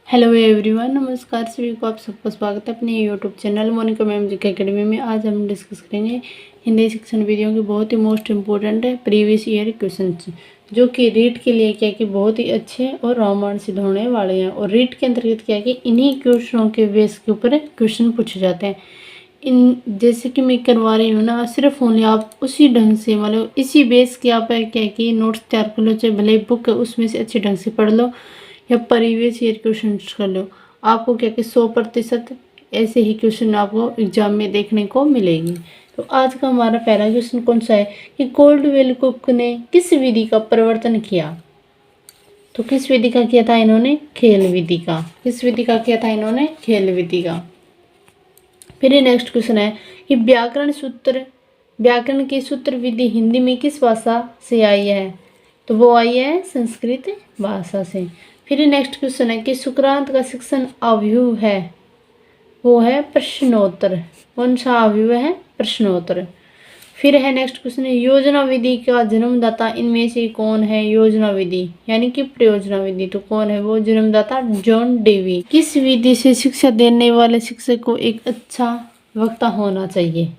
Hello everyone, नमस्कार सभी को। आप सबका स्वागत है अपने यूट्यूब चैनल मोनिका मैम जी के अकेडमी में। आज हम डिस्कस करेंगे हिंदी शिक्षण विधियों के बहुत ही मोस्ट इम्पोर्टेंट है प्रीवियस ईयर क्वेश्चंस, जो कि रीट के लिए क्या कि बहुत ही अच्छे और रामायण सिद्ध होने वाले हैं। और रीट के अंतर्गत क्या कि इन्हीं क्वेश्चनों के बेस के ऊपर क्वेश्चन पूछे जाते हैं। इन जैसे कि मैं करवा रही हूँ ना, सिर्फ ओनली आप उसी ढंग से मतलब इसी बेस के आप क्या कि नोट्स तैयार कर लो, चाहे भले बुक उसमें से अच्छे ढंग से पढ़ लो या प्रीवियस ईयर क्वेश्चन कर लो। आपको क्या कि 100% ऐसे ही क्वेश्चन आपको एग्जाम में देखने को मिलेगी। तो आज का हमारा पहला क्वेश्चन कौन सा है कि कोल्डवेल कुक ने किस विधि का प्रवर्तन किया। तो किस विधि का किया था इन्होंने? खेल विधि का। किस विधि का किया था इन्होंने? खेल विधि का। फिर ये नेक्स्ट क्वेश्चन है कि व्याकरण की सूत्र विधि हिंदी में किस भाषा से आई है। तो वो आई है संस्कृत भाषा से। फिर नेक्स्ट क्वेश्चन है कि सुक्रांत का शिक्षण अवयव है, वो है प्रश्नोत्तर। कौन सा अवयव है? प्रश्नोत्तर। फिर है नेक्स्ट क्वेश्चन है योजना विधि का जन्मदाता इनमें से कौन है। योजना विधि यानी कि प्रयोजना विधि, तो कौन है वो जन्मदाता? John Dewey. किस विधि से शिक्षा देने वाले शिक्षक को एक अच्छा वक्ता होना चाहिए।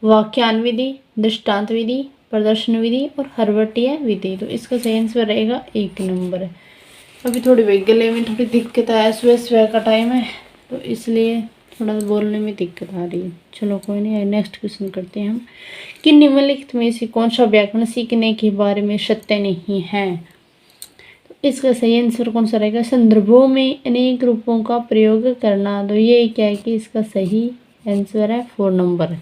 वाक्यान विधि, दृष्टांत विधि, प्रदर्शन विधि और हर्वटीय विधि। तो इसका सही आंसर रहेगा 1 नंबर। अभी थोड़ी गले में थोड़ी दिक्कत है, सुबह का टाइम है तो इसलिए थोड़ा बोलने में दिक्कत आ रही है। चलो कोई नहीं, नेक्स्ट क्वेश्चन करते हैं हम कि निम्नलिखित में से कौन सा व्याकरण सीखने के बारे में सत्य नहीं है। तो इसका सही आंसर कौन सा रहेगा? संदर्भों में अनेक रूपों का प्रयोग करना। तो ये क्या है कि इसका सही आंसर है 4 नंबर।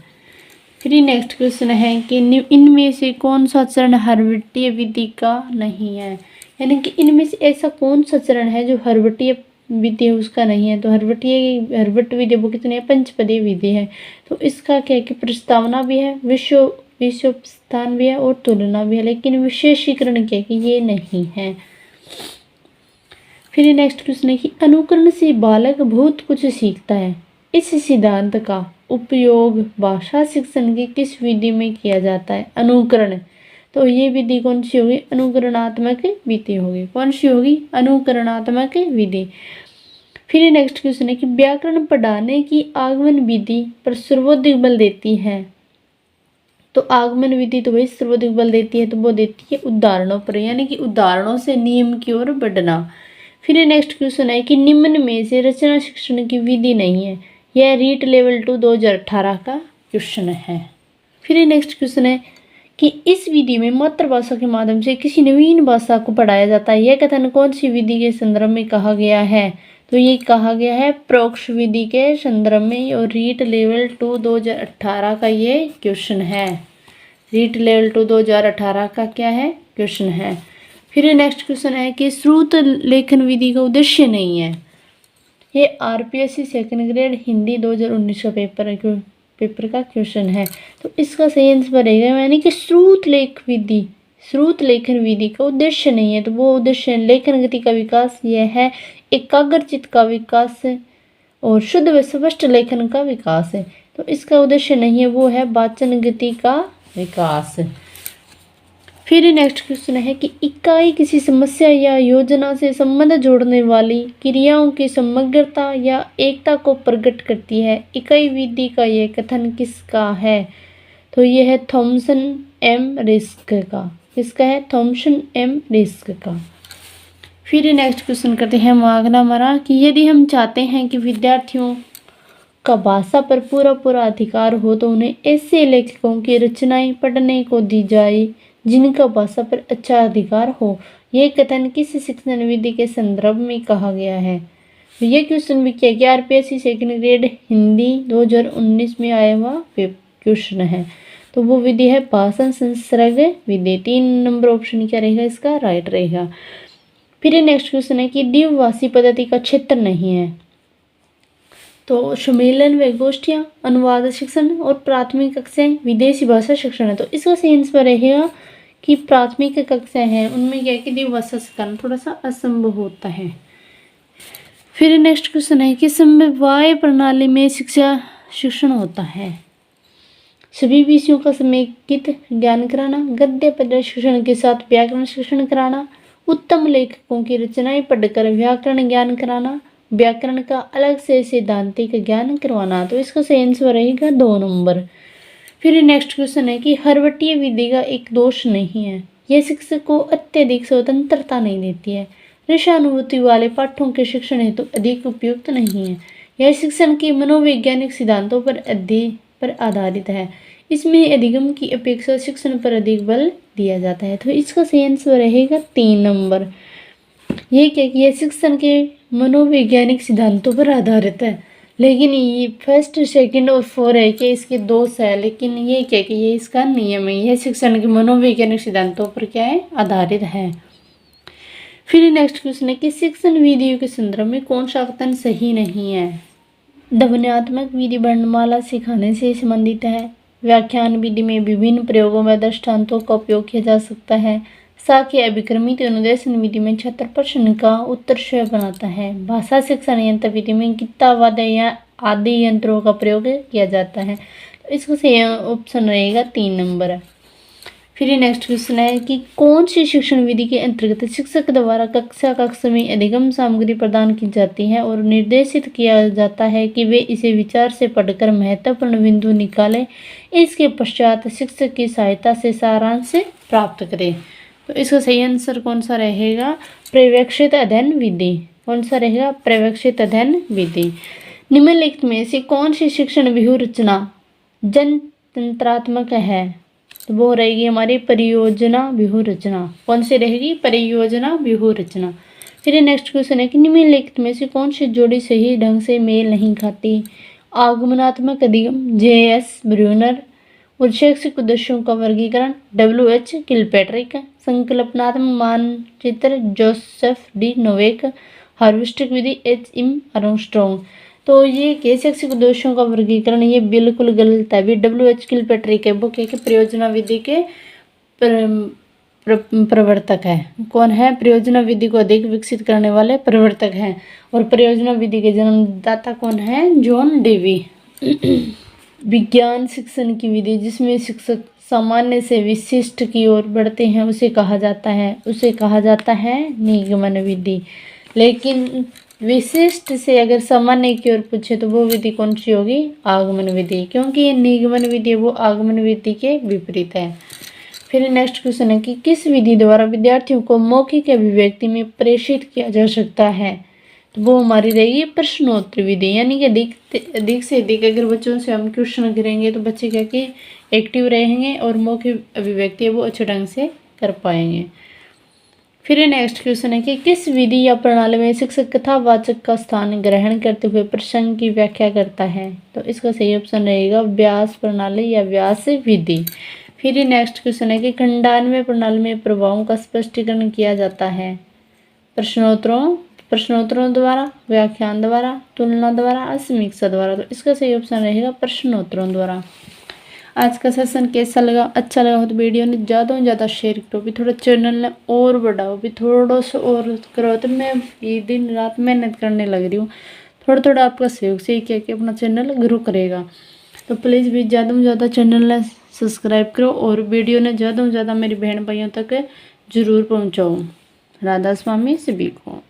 फिर नेक्स्ट क्वेश्चन है कि इनमें से कौन सा चरण हर्वटीय विधि का नहीं है। यानी कि इनमें से ऐसा कौन सा चरण है जो हर्वटीय विधि है उसका नहीं है। तो हर्वट विधि वो कितनी है? पंचपदी विधि है। तो इसका क्या है कि प्रस्तावना भी है, विषयोपस्थान भी है और तुलना भी है, लेकिन विशेषीकरण क्या है कि ये नहीं है। फिर नेक्स्ट क्वेश्चन है कि अनुकरण से बालक बहुत कुछ सीखता है। इस सिद्धांत का उपयोग भाषा शिक्षण की किस विधि में किया जाता है? अनुकरण। तो ये विधि कौन सी होगी? अनुकरणात्मक विधि होगी। कौन सी होगी? अनुकरणात्मक विधि। फिर नेक्स्ट क्वेश्चन है कि व्याकरण पढ़ाने की आगमन विधि पर सर्वाधिक बल देती है। तो आगमन विधि तो भाई सर्वाधिक बल देती है, तो वो देती है उदाहरणों पर, यानी कि उदाहरणों से नियम की ओर बढ़ना। फिर नेक्स्ट क्वेश्चन है कि निम्न में से रचना शिक्षण की विधि नहीं है। यह रीट लेवल 2 2018 का क्वेश्चन है। फिर नेक्स्ट क्वेश्चन है कि इस विधि में मातृभाषा के माध्यम से किसी नवीन भाषा को पढ़ाया जाता है। यह कथन कौन सी विधि के संदर्भ में कहा गया है? तो ये कहा गया है प्रोक्ष विधि के संदर्भ में, और रीट लेवल 2 2018 का ये क्वेश्चन है। रीट लेवल 2 2018 का क्या है? क्वेश्चन है। फिर नेक्स्ट क्वेश्चन है कि श्रुत लेखन विधि का उद्देश्य नहीं है। ये आरपीएससी सेकंड ग्रेड हिंदी 2019 का पेपर का क्वेश्चन है। तो इसका सही आंसर रहेगा यानी कि श्रुत लेखन विधि का उद्देश्य नहीं है। तो वो उद्देश्य लेखन गति का विकास, यह है एकाग्रचित का विकास और शुद्ध व स्पष्ट लेखन का विकास है। तो इसका उद्देश्य नहीं है, वो है वाचन गति का विकास। फिर नेक्स्ट क्वेश्चन है कि इकाई किसी समस्या या योजना से संबंध जोड़ने वाली क्रियाओं की समग्रता या एकता को प्रकट करती है। इकाई विधि का यह कथन किसका है? तो यह है थॉमसन एम रिस्क का। किसका है? थॉमसन एम रिस्क का। फिर नेक्स्ट क्वेश्चन करते हैं अगला हमारा कि यदि हम चाहते हैं कि विद्यार्थियों का भाषा पर पूरा अधिकार हो तो उन्हें ऐसे लेखकों की रचनाएं पढ़ने को दी जाए जिनका भाषा पर अच्छा अधिकार हो। यह कथन किस शिक्षण विधि के संदर्भ में कहा गया है? तो यह क्वेश्चन भी क्या कि आरपीएससी सेकंड ग्रेड हिंदी 2019 में आया हुआ क्वेश्चन है। तो वो विधि है भाषण संसर्ग विधि। 3 नंबर ऑप्शन क्या रहेगा इसका? राइट रहेगा। फिर नेक्स्ट क्वेश्चन है कि द्विभाषी पद्धति का क्षेत्र नहीं है। तो सम्मेलन व गोष्ठियाँ, अनुवाद शिक्षण और प्राथमिक कक्षाएं विदेशी भाषा शिक्षण है। तो इसका सही आंसर रहेगा कि प्राथमिक कक्षाएं हैं उनमें क्या कि द्विभाषा शिक्षण थोड़ा सा असंभव होता है। फिर नेक्स्ट क्वेश्चन है कि समवाय प्रणाली में शिक्षण होता है। सभी विषयों का समेकित ज्ञान कराना, गद्य पद्य शिक्षण के साथ व्याकरण शिक्षण कराना, उत्तम लेखकों की रचनाएं पढ़कर व्याकरण ज्ञान कराना, व्याकरण का अलग से सैद्धांतिक ज्ञान करवाना। तो इसका सही आंसर रहेगा 2 नंबर। फिर नेक्स्ट क्वेश्चन है कि हर्वटीय विधि का एक दोष नहीं है, यह शिक्षक को अत्यधिक स्वतंत्रता नहीं देती है, रसानुभूति वाले पाठों के शिक्षण हेतु अधिक उपयुक्त नहीं है, यह शिक्षण के मनोवैज्ञानिक सिद्धांतों पर आधारित है, इसमें अधिगम की अपेक्षा शिक्षण पर अधिक बल दिया जाता है। तो इसका सही आंसर रहेगा 3 नंबर। ये क्या कि यह शिक्षण के मनोवैज्ञानिक सिद्धांतों पर आधारित है, लेकिन ये फर्स्ट सेकंड और 4 है कि इसके दोष है, लेकिन ये क्या कि ये इसका नियम है, यह शिक्षण के मनोवैज्ञानिक सिद्धांतों पर क्या है, आधारित है। फिर नेक्स्ट क्वेश्चन है कि शिक्षण विधियों के संदर्भ में कौन सा कथन सही नहीं है। ध्वन्यात्मक विधि वर्णमाला सिखाने से संबंधित है, व्याख्यान विधि में विभिन्न प्रयोगों व दृष्टांतों का उपयोग किया जा सकता है, साक्ष्य अभिक्रमित अनुदेशन विधि में छात्र प्रश्न का उत्तर स्वयं बनाता है, भाषा शिक्षण यंत्र विधि में गीता वाद्य या आदि यंत्रों का प्रयोग किया जाता है। तो इसको सही ऑप्शन रहेगा 3 नंबर। फिर नेक्स्ट क्वेश्चन है कि कौन सी शिक्षण विधि के अंतर्गत शिक्षक द्वारा कक्षा में अधिगम सामग्री प्रदान की जाती है और निर्देशित किया जाता है कि वे इसे विचार से पढ़कर महत्वपूर्ण बिंदु निकालें, इसके पश्चात शिक्षक की सहायता से सारांश प्राप्त करें। तो इसका सही आंसर कौन सा रहेगा, पर्यवेक्षित अध्ययन विधि। कौन सा रहेगा, पर्यवेक्षित अध्ययन विधि। निम्नलिखित में से कौन सी शिक्षण व्यूह रचना जनतंत्रात्मक है, तो वो रहेगी हमारी परियोजना व्यूह रचना। कौन सी रहेगी, परियोजना व्यूह रचना। फिर नेक्स्ट क्वेश्चन है कि निम्नलिखित में से कौन सी जोड़ी सही ढंग से मेल नहीं खाती, आगमनात्मक अधिगम जे.एस. ब्रूनर और शैक्षिक उद्देश्यों का वर्गीकरण W.H. किलपैट्रिक, संकल्पनात्मक मानचित्र जोसेफ डी नोवेक, हार्विस्टिक विधि H.M. आर्मस्ट्रॉन्ग। तो ये के शैक्षिक उद्देश्यों का वर्गीकरण ये बिल्कुल गलत है। W.H. किलपैट्रिक है वो क्या परियोजना विधि के प्रवर्तक है। कौन है, परियोजना विधि को अधिक विकसित करने वाले प्रवर्तक हैं, और परियोजना विधि के जन्मदाता कौन है, जॉन डेवी। विज्ञान शिक्षण की विधि जिसमें शिक्षक सामान्य से विशिष्ट की ओर बढ़ते हैं उसे कहा जाता है निगमन विधि। लेकिन विशिष्ट से अगर सामान्य की ओर पूछे तो वो विधि कौन सी होगी, आगमन विधि, क्योंकि ये निगमन विधि वो आगमन विधि के विपरीत है। फिर नेक्स्ट क्वेश्चन है कि किस विधि द्वारा विद्यार्थियों को मौखिक अभिव्यक्ति में प्रेषित किया जा सकता है, तो वो हमारी रहेगी प्रश्नोत्तर विधि। यानी कि अधिक से अधिक अगर बच्चों से हम क्वेश्चन करेंगे तो बच्चे क्या कि एक्टिव रहेंगे और मौखिक अभिव्यक्ति वो अच्छे ढंग से कर पाएंगे। फिर नेक्स्ट क्वेश्चन है कि किस विधि या प्रणाली में शिक्षक कथावाचक का स्थान ग्रहण करते हुए प्रसंग की व्याख्या करता है, तो इसका सही ऑप्शन रहेगा व्यास प्रणाली या व्यास विधि। फिर नेक्स्ट क्वेश्चन है कि खंडान्वय प्रणाली में प्रभावों का स्पष्टीकरण किया जाता है प्रश्नोत्तरों द्वारा, व्याख्यान द्वारा, तुलना द्वारा, समीक्षा द्वारा। तो इसका सही ऑप्शन रहेगा प्रश्नोत्तरों द्वारा। आज का सेशन कैसा लगा, अच्छा लगा हो तो वीडियो ने ज़्यादा से ज़्यादा शेयर करो, भी थोड़ा चैनल ने और बढ़ाओ, भी थोड़ा सा और करो। तो मैं ये दिन रात मेहनत करने लग रही हूँ, थोड़ा आपका सहयोग से क्या कि अपना चैनल ग्रो करेगा। तो प्लीज़ भी ज़्यादा से ज़्यादा चैनल ने सब्सक्राइब करो और वीडियो ने ज़्यादा से ज़्यादा मेरी बहन भाइयों तक ज़रूर पहुँचाओ। राधा स्वामी सभी को।